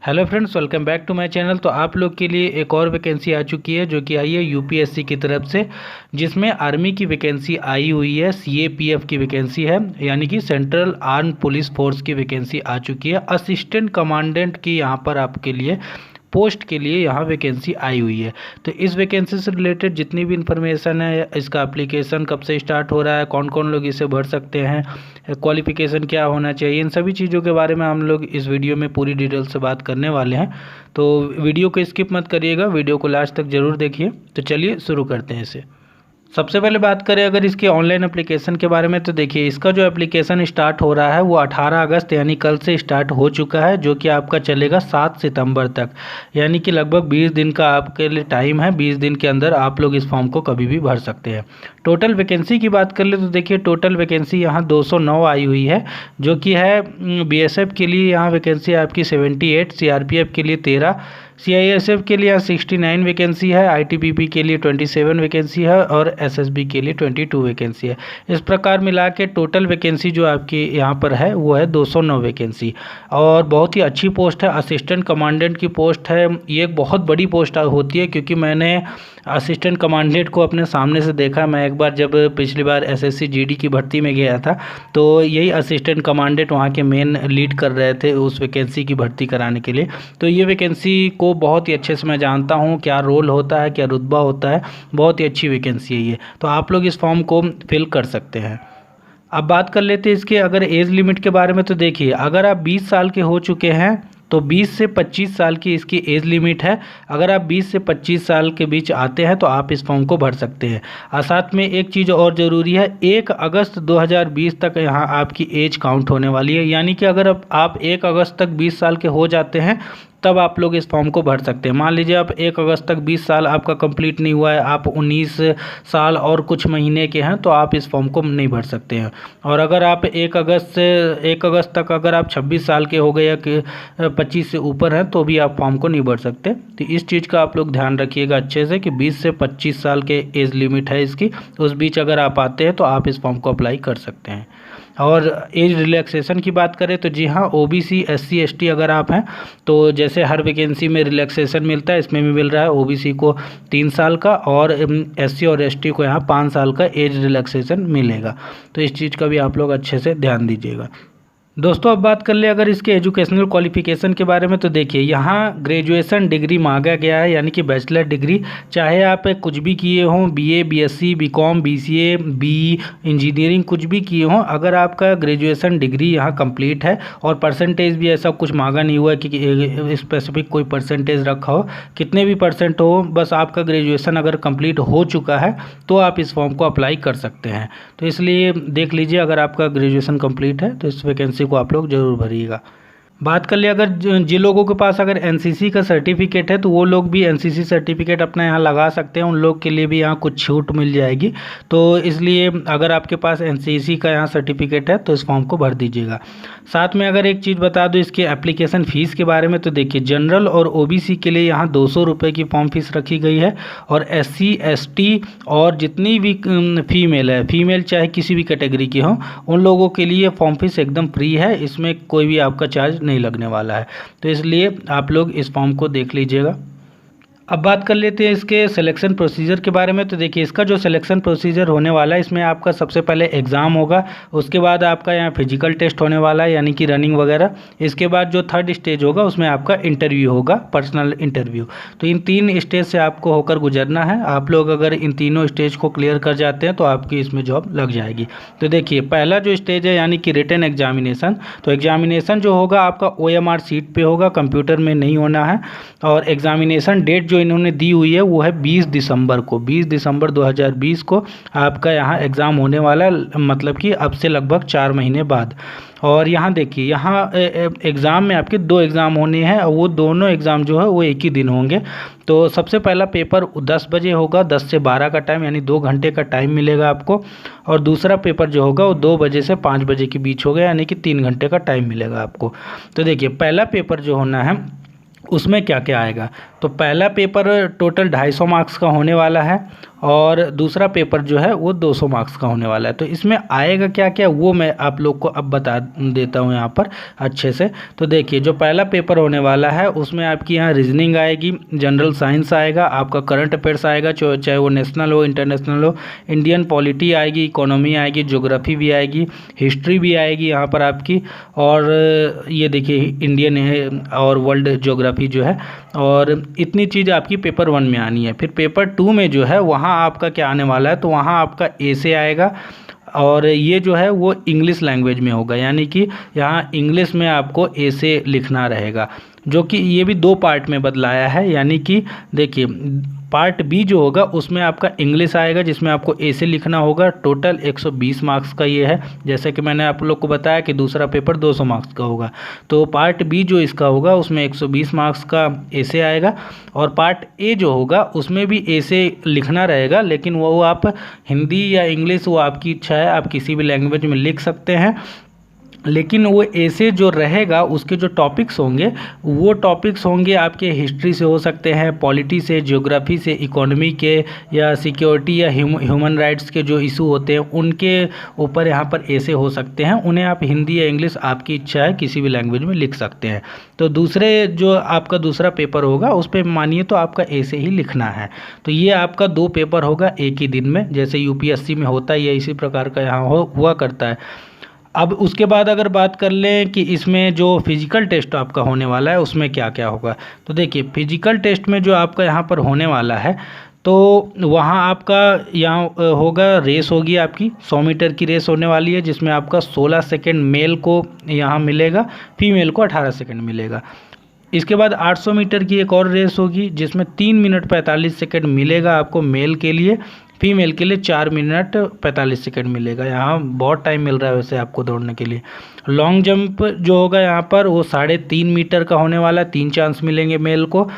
Hello friends, welcome back to my channel. तो आप लोग के लिए एक और वैकेंसी आ चुकी है जो कि आई है यूपीएससी की तरफ से, जिसमें आर्मी की वैकेंसी आई हुई है। सीएपीएफ की वैकेंसी है, यानी कि सेंट्रल आर्म पुलिस फोर्स की वैकेंसी आ चुकी है। असिस्टेंट कमांडेंट की यहाँ पर आपके लिए पोस्ट के लिए यहाँ वैकेंसी आई हुई है। तो इस वैकेंसी से रिलेटेड जितनी भी इन्फॉर्मेशन है, इसका एप्लीकेशन कब से स्टार्ट हो रहा है, कौन कौन लोग इसे भर सकते हैं, क्वालिफिकेशन क्या होना चाहिए, इन सभी चीज़ों के बारे में हम लोग इस वीडियो में पूरी डिटेल से बात करने वाले हैं। तो वीडियो को स्किप मत करिएगा, वीडियो को लास्ट तक ज़रूर देखिए। तो चलिए शुरू करते हैं इसे। सबसे पहले बात करें अगर इसके ऑनलाइन एप्लीकेशन के बारे में, तो देखिए इसका जो एप्लीकेशन स्टार्ट हो रहा है वो 18 अगस्त यानी कल से स्टार्ट हो चुका है, जो कि आपका चलेगा 7 सितंबर तक। यानी कि लगभग 20 दिन का आपके लिए टाइम है। 20 दिन के अंदर आप लोग इस फॉर्म को कभी भी भर सकते हैं। टोटल वैकेंसी की बात कर ले तो देखिए टोटल वैकेंसी यहाँ 209 आई हुई है, जो कि है बीएसएफ के लिए यहाँ वैकेंसी आपकी 78, सीआरपीएफ के लिए 13, सीआईएसएफ के लिए 69 वैकेंसी है, आईटीबीपी के लिए 27 वैकेंसी है और एसएसबी के लिए 22 वैकेंसी है। इस प्रकार मिला के टोटल वैकेंसी जो आपकी यहाँ पर है वो है 209 वैकेंसी। और बहुत ही अच्छी पोस्ट है, असिस्टेंट कमांडेंट की पोस्ट है। ये एक बहुत बड़ी पोस्ट होती है, क्योंकि मैंने असिस्टेंट कमांडेंट को अपने सामने से देखा। मैं एक बार जब पिछली बार एसएससी जीडी की भर्ती में गया था, तो यही असिस्टेंट कमांडेंट वहाँ के मेन लीड कर रहे थे उस वैकेंसी की भर्ती कराने के लिए। तो ये वैकेंसी को बहुत ही अच्छे से मैं जानता हूँ, क्या रोल होता है, क्या रुतबा होता है। बहुत ही अच्छी वैकेंसी है ये, तो आप लोग इस फॉर्म को फिल कर सकते हैं। अब बात कर लेते हैं इसके अगर एज लिमिट के बारे में। तो देखिए अगर आप 20 साल के हो चुके हैं तो 20 से 25 साल की इसकी एज लिमिट है। अगर आप 20 से 25 साल के बीच आते हैं तो आप इस फॉर्म को भर सकते हैं। और साथ में एक चीज़ और ज़रूरी है, 1 अगस्त 2020 तक यहाँ आपकी एज काउंट होने वाली है। यानी कि अगर आप 1 अगस्त तक 20 साल के हो जाते हैं तब आप लोग इस फॉर्म को भर सकते हैं। मान लीजिए आप 1 अगस्त तक 20 साल आपका कंप्लीट नहीं हुआ है, आप 19 साल और कुछ महीने के हैं, तो आप इस फॉर्म को नहीं भर सकते हैं। और अगर आप 1 अगस्त तक अगर आप 26 साल के हो गए या 25 से ऊपर हैं तो भी आप फॉर्म को नहीं भर सकते। तो इस चीज़ का आप लोग ध्यान रखिएगा अच्छे से कि 20 से 25 साल के एज लिमिट है इसकी, उस बीच अगर आप आते हैं तो आप इस फॉर्म को अप्लाई कर सकते हैं। और एज रिलैक्सेशन की बात करें तो जी हाँ, ओबीसी एससी एसटी अगर आप हैं तो जैसे हर वैकेंसी में रिलैक्सेशन मिलता है, इसमें भी मिल रहा है। ओबीसी को 3 साल का और एससी और एसटी को यहाँ 5 साल का एज रिलैक्सेशन मिलेगा। तो इस चीज़ का भी आप लोग अच्छे से ध्यान दीजिएगा। दोस्तों अब बात कर ले अगर इसके एजुकेशनल क्वालिफिकेशन के बारे में, तो देखिए यहाँ ग्रेजुएशन डिग्री मांगा गया है, यानी कि बैचलर डिग्री। चाहे आप कुछ भी किए हों, BA BSc BCom BCA BE engineering कुछ भी किए हों, अगर आपका ग्रेजुएशन डिग्री यहाँ कंप्लीट है और परसेंटेज भी ऐसा कुछ मांगा नहीं हुआ है कि स्पेसिफिक कोई परसेंटेज रखा हो, कितने भी परसेंट हो, बस आपका ग्रेजुएशन अगर कंप्लीट हो चुका है तो आप इस फॉर्म को अप्लाई कर सकते हैं। तो इसलिए देख लीजिए अगर आपका ग्रेजुएशन कंप्लीट है तो इस वैकेंसी को आप लोग जरूर भरिएगा। बात कर ले अगर जिन लोगों के पास अगर एनसीसी का सर्टिफिकेट है तो वो लोग भी एनसीसी सर्टिफिकेट अपना यहाँ लगा सकते हैं। उन लोग के लिए भी यहाँ कुछ छूट मिल जाएगी। तो इसलिए अगर आपके पास एनसीसी का यहाँ सर्टिफिकेट है तो इस फॉर्म को भर दीजिएगा। साथ में अगर एक चीज़ बता दूँ इसके एप्लीकेशन फ़ीस के बारे में, तो देखिए जनरल और ओबीसी के लिए यहाँ 200 रुपये की फॉर्म फीस रखी गई है। और एससी एसटी और जितनी भी फीमेल है, फीमेल चाहे किसी भी कैटेगरी की हो, उन लोगों के लिए फॉर्म फीस एकदम फ्री है। इसमें कोई भी आपका चार्ज नहीं लगने वाला है। तो इसलिए आप लोग इस फॉर्म को देख लीजिएगा। अब बात कर लेते हैं इसके सिलेक्शन प्रोसीजर के बारे में। तो देखिए इसका जो सिलेक्शन प्रोसीजर होने वाला है, इसमें आपका सबसे पहले एग्ज़ाम होगा, उसके बाद आपका यहाँ फिजिकल टेस्ट होने वाला है, यानी कि रनिंग वगैरह। इसके बाद जो 3rd स्टेज होगा उसमें आपका इंटरव्यू होगा, पर्सनल इंटरव्यू। तो इन 3 स्टेज से आपको होकर गुजरना है। आप लोग अगर इन तीनों स्टेज को क्लियर कर जाते हैं तो आपकी इसमें जॉब लग जाएगी। तो देखिए पहला जो स्टेज है यानी कि रिटन एग्जामिनेशन, तो एग्जामिनेशन जो होगा आपका OMR सीट पे होगा, कंप्यूटर में नहीं होना है। और एग्जामिनेशन डेट जो इन्होंने दी हुई है वो है 20 दिसंबर को, 20 दिसंबर 2020 को आपका यहाँ एग्ज़ाम होने वाला है, मतलब कि अब से लगभग 4 महीने बाद। और यहाँ देखिए यहाँ एग्ज़ाम में आपके 2 एग्ज़ाम होने हैं और वो दोनों एग्ज़ाम जो है वो एक ही दिन होंगे। तो सबसे पहला पेपर 10 बजे होगा, 10 से 12 का टाइम, यानी 2 घंटे का टाइम मिलेगा आपको। और दूसरा पेपर जो होगा वो 2 बजे से 5 बजे के बीच होगा, यानी कि 3 घंटे का टाइम मिलेगा आपको। तो देखिए पहला पेपर जो होना है उसमें क्या क्या आएगा। तो पहला पेपर टोटल 250 मार्क्स का होने वाला है। और दूसरा पेपर जो है वो 200 मार्क्स का होने वाला है। तो इसमें आएगा क्या क्या वो मैं आप लोग को अब बता देता हूँ यहाँ पर अच्छे से। तो देखिए जो पहला पेपर होने वाला है उसमें आपकी यहाँ रीजनिंग आएगी, जनरल साइंस आएगा, आपका करंट अफेयर्स आएगा, चाहे वो नेशनल हो इंटरनेशनल हो, इंडियन पॉलिटी आएगी, इकोनॉमी आएगी, ज्योग्राफी भी आएगी, हिस्ट्री भी आएगी यहाँ पर आपकी, और ये देखिए इंडियन है और वर्ल्ड ज्योग्राफी जो है, और इतनी चीज़ आपकी पेपर 1 में आनी है। फिर पेपर 2 में जो है वहाँ आपका क्या आने वाला है, तो वहाँ आपका एसे आएगा, और ये जो है वो इंग्लिश लैंग्वेज में होगा, यानी कि यहाँ इंग्लिश में आपको एसे लिखना रहेगा, जो कि ये भी 2 पार्ट में बदलाया है। यानी कि देखिए पार्ट बी जो होगा उसमें आपका इंग्लिश आएगा जिसमें आपको एसे लिखना होगा। टोटल 120 मार्क्स का ये है, जैसे कि मैंने आप लोग को बताया कि दूसरा पेपर 200 मार्क्स का होगा। तो पार्ट बी जो इसका होगा उसमें 120 मार्क्स का एसे आएगा, और पार्ट ए जो होगा उसमें भी एसे लिखना रहेगा, लेकिन वो आप हिंदी या इंग्लिश वो आपकी इच्छा है, आप किसी भी लैंग्वेज में लिख सकते हैं। लेकिन वो ऐसे जो रहेगा उसके जो टॉपिक्स होंगे वो टॉपिक्स होंगे आपके हिस्ट्री से हो सकते हैं, पॉलिटी से, ज्योग्राफी से, इकोनॉमी के, या सिक्योरिटी या ह्यूमन राइट्स के जो इशू होते हैं उनके ऊपर यहाँ पर ऐसे हो सकते हैं। उन्हें आप हिंदी या इंग्लिश आपकी इच्छा है किसी भी लैंग्वेज में लिख सकते हैं। तो दूसरे जो आपका दूसरा पेपर होगा उस पर मानिए तो आपका ऐसे ही लिखना है। तो ये आपका 2 पेपर होगा एक ही दिन में, जैसे यूपीएससी में होता है, इसी प्रकार का यहाँ हुआ करता है। अब उसके बाद अगर बात कर लें कि इसमें जो फिजिकल टेस्ट आपका होने वाला है उसमें क्या क्या होगा, तो देखिए फिजिकल टेस्ट में जो आपका यहाँ पर होने वाला है तो वहाँ आपका यहाँ होगा, रेस होगी आपकी 100 मीटर की रेस होने वाली है, जिसमें आपका 16 सेकेंड मेल को यहाँ मिलेगा, फीमेल को 18 सेकेंड मिलेगा। इसके बाद 800 मीटर की एक और रेस होगी जिसमें 3 मिनट 45 सेकेंड मिलेगा आपको मेल के लिए, फीमेल के लिए 4 मिनट 45 सेकेंड मिलेगा। यहाँ बहुत टाइम मिल रहा है वैसे आपको दौड़ने के लिए। लॉन्ग जंप जो होगा यहाँ पर वो 3.5 मीटर का होने वाला है, 3 चांस मिलेंगे मेल को,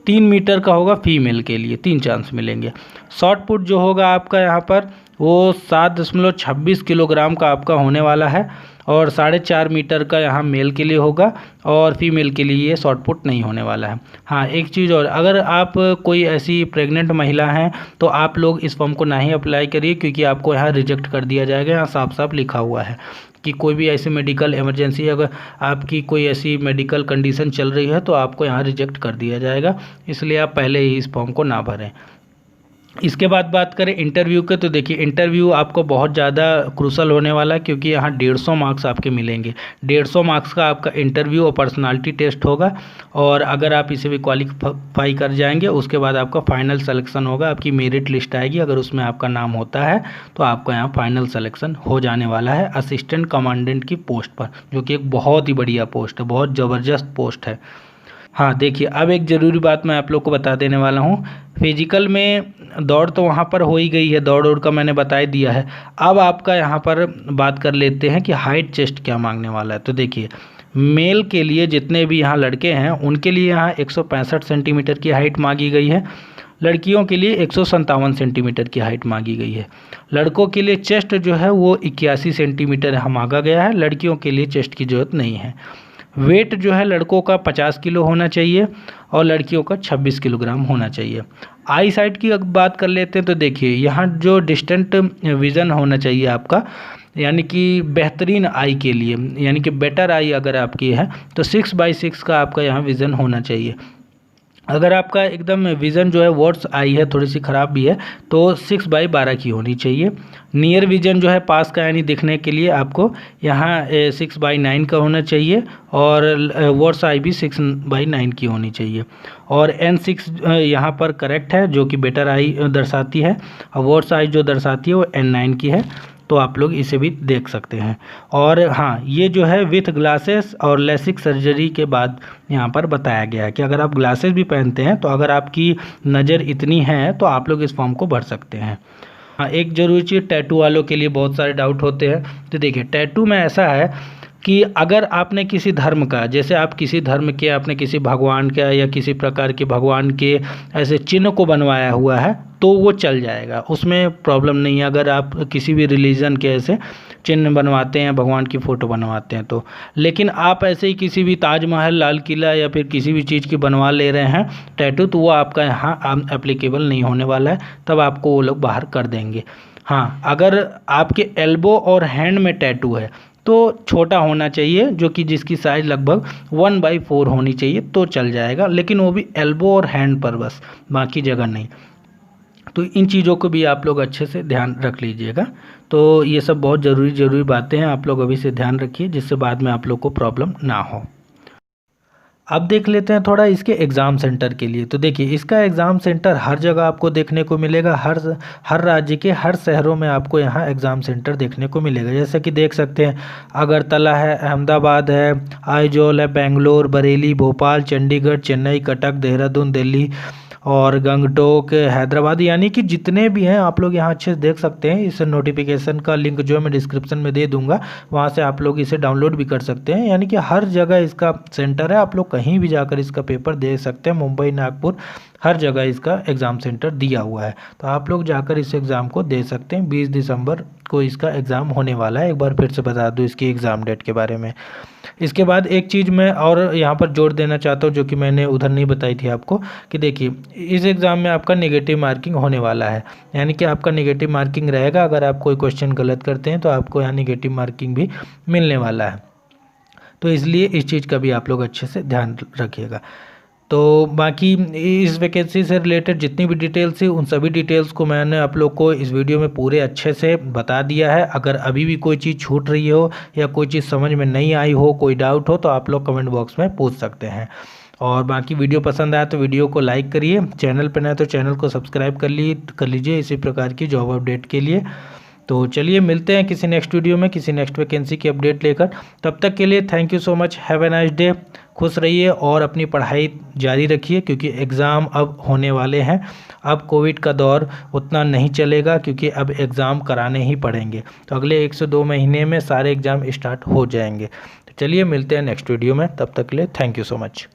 3 मीटर का होगा फीमेल के लिए, 3 चांस मिलेंगे। शॉट पुट जो होगा आपका यहाँ पर वो 7.26 किलोग्राम का आपका होने वाला है, और 4.5 मीटर का यहाँ मेल के लिए होगा, और फीमेल के लिए ये शॉर्ट पुट नहीं होने वाला है। हाँ एक चीज़ और, अगर आप कोई ऐसी प्रेग्नेंट महिला हैं तो आप लोग इस फॉर्म को ना ही अप्लाई करिए, क्योंकि आपको यहाँ रिजेक्ट कर दिया जाएगा। यहाँ साफ साफ लिखा हुआ है कि कोई भी ऐसी मेडिकल इमरजेंसी, अगर आपकी कोई ऐसी मेडिकल कंडीशन चल रही है तो आपको यहाँ रिजेक्ट कर दिया जाएगा, इसलिए आप पहले ही इस फॉर्म को ना भरें। इसके बाद बात करें इंटरव्यू के, तो देखिए इंटरव्यू आपको बहुत ज़्यादा क्रूशल होने वाला है, क्योंकि यहाँ 150 मार्क्स आपके मिलेंगे। 150 मार्क्स का आपका इंटरव्यू और पर्सनालिटी टेस्ट होगा, और अगर आप इसे भी क्वालिफाई कर जाएंगे उसके बाद आपका फाइनल सिलेक्शन होगा, आपकी मेरिट लिस्ट आएगी, अगर उसमें आपका नाम होता है तो आपका यहाँ फाइनल सिलेक्शन हो जाने वाला है असिस्टेंट कमांडेंट की पोस्ट पर, जो कि एक बहुत ही बढ़िया पोस्ट है, बहुत ज़बरदस्त पोस्ट है। हाँ देखिए अब एक ज़रूरी बात मैं आप लोग को बता देने वाला हूँ। फिजिकल में दौड़ तो वहाँ पर हो ही गई है, दौड़ का मैंने बता ही दिया है। अब आपका यहाँ पर बात कर लेते हैं कि हाइट चेस्ट क्या मांगने वाला है। तो देखिए मेल के लिए जितने भी यहाँ लड़के हैं उनके लिए यहाँ 165 सेंटीमीटर की हाइट मांगी गई है, लड़कियों के लिए 157 सेंटीमीटर की हाइट मांगी गई है। लड़कों के लिए चेस्ट जो है वो 81 सेंटीमीटर मांगा गया है, लड़कियों के लिए चेस्ट की ज़रूरत नहीं है। वेट जो है लड़कों का 50 किलो होना चाहिए और लड़कियों का 26 किलोग्राम होना चाहिए। आई साइट की अगर बात कर लेते हैं तो देखिए यहाँ जो डिस्टेंट विज़न होना चाहिए आपका, यानी कि बेहतरीन आई के लिए, यानी कि बेटर आई अगर आपकी है तो 6/6 का आपका यहाँ विज़न होना चाहिए। अगर आपका एकदम विज़न जो है वर्ड्स आई है, थोड़ी सी ख़राब भी है, तो 6/12 की होनी चाहिए। नियर विज़न जो है पास का यानी दिखने के लिए आपको यहाँ 6/9 का होना चाहिए, और वर्ड्स आई भी 6/9 की होनी चाहिए। और N6 यहाँ पर करेक्ट है, जो कि बेटर आई दर्शाती है, और वर्ड्स आई जो दर्शाती है वो N9 की है, तो आप लोग इसे भी देख सकते हैं। और हाँ ये जो है विथ ग्लासेस और लेसिक सर्जरी के बाद यहाँ पर बताया गया है कि अगर आप ग्लासेस भी पहनते हैं तो अगर आपकी नज़र इतनी है तो आप लोग इस फॉर्म को भर सकते हैं। हाँ एक ज़रूरी चीज़, टैटू वालों के लिए बहुत सारे डाउट होते हैं। तो देखिए टैटू में ऐसा है कि अगर आपने किसी धर्म का, जैसे आप किसी धर्म के, आपने किसी भगवान का या किसी प्रकार के भगवान के ऐसे चिन्ह को बनवाया हुआ है तो वो चल जाएगा, उसमें प्रॉब्लम नहीं है। अगर आप किसी भी रिलीजन के ऐसे चिन्ह बनवाते हैं, भगवान की फ़ोटो बनवाते हैं तो। लेकिन आप ऐसे ही किसी भी ताजमहल, लाल किला या फिर किसी भी चीज़ की बनवा ले रहे हैं टैटू, तो वो आपका यहाँ एप्लीकेबल नहीं होने वाला है, तब आपको वो लोग बाहर कर देंगे। हाँ, अगर आपके एल्बो और हैंड में टैटू है तो छोटा होना चाहिए, जो कि जिसकी साइज़ लगभग 1/4 होनी चाहिए तो चल जाएगा, लेकिन वो भी एल्बो और हैंड पर बस, बाकी जगह नहीं। तो इन चीज़ों को भी आप लोग अच्छे से ध्यान रख लीजिएगा। तो ये सब बहुत ज़रूरी बातें हैं, आप लोग अभी से ध्यान रखिए, जिससे बाद में आप लोग को प्रॉब्लम ना हो। अब देख लेते हैं थोड़ा इसके एग्ज़ाम सेंटर के लिए। तो देखिए, इसका एग्ज़ाम सेंटर हर जगह आपको देखने को मिलेगा, हर राज्य के हर शहरों में आपको यहाँ एग्ज़ाम सेंटर देखने को मिलेगा। जैसे कि देख सकते हैं, अगरतला है, अहमदाबाद है, आइजोल है, बेंगलोर, बरेली, भोपाल, चंडीगढ़, चेन्नई, कटक, देहरादून, दिल्ली और गंगटोक, हैदराबाद, यानी कि जितने भी हैं आप लोग यहाँ अच्छे से देख सकते हैं। इस नोटिफिकेशन का लिंक जो है मैं डिस्क्रिप्शन में दे दूंगा, वहाँ से आप लोग इसे डाउनलोड भी कर सकते हैं। यानी कि हर जगह इसका सेंटर है, आप लोग कहीं भी जाकर इसका पेपर दे सकते हैं। मुंबई, नागपुर, हर जगह इसका एग्ज़ाम सेंटर दिया हुआ है, तो आप लोग जाकर इस एग्ज़ाम को दे सकते हैं। 20 दिसंबर को इसका एग्ज़ाम होने वाला है। एक बार फिर से बता दूँ इसकी एग्ज़ाम डेट के बारे में। इसके बाद एक चीज़ मैं और यहाँ पर जोड़ देना चाहता हूँ, जो कि मैंने उधर नहीं बताई थी आपको, कि देखिए इस एग्ज़ाम में आपका नेगेटिव मार्किंग होने वाला है। यानी कि आपका नेगेटिव मार्किंग रहेगा, अगर आप कोई क्वेश्चन गलत करते हैं तो आपको यहाँ नेगेटिव मार्किंग भी मिलने वाला है। तो इसलिए इस चीज़ का भी आप लोग अच्छे से ध्यान रखिएगा। तो बाकी इस वैकेंसी से रिलेटेड जितनी भी डिटेल्स थी, उन सभी डिटेल्स को मैंने आप लोग को इस वीडियो में पूरे अच्छे से बता दिया है। अगर अभी भी कोई चीज़ छूट रही हो या कोई चीज़ समझ में नहीं आई हो, कोई डाउट हो, तो आप लोग कमेंट बॉक्स में पूछ सकते हैं। और बाकी वीडियो पसंद आया तो वीडियो को लाइक करिए, चैनल पर नए तो चैनल को सब्सक्राइब कर लीजिए इसी प्रकार की जॉब अपडेट के लिए। तो चलिए मिलते हैं किसी नेक्स्ट वीडियो में, किसी नेक्स्ट वैकेंसी की अपडेट लेकर। तब तक के लिए thank you so much, have a nice day. खुश रहिए और अपनी पढ़ाई जारी रखिए, क्योंकि एग्ज़ाम अब होने वाले हैं। अब कोविड का दौर उतना नहीं चलेगा, क्योंकि अब एग्ज़ाम कराने ही पड़ेंगे। तो अगले 1 से 2 महीने में सारे एग्ज़ाम स्टार्ट हो जाएंगे। तो चलिए मिलते हैं नेक्स्ट वीडियो में, तब तक के लिए थैंक यू सो मच।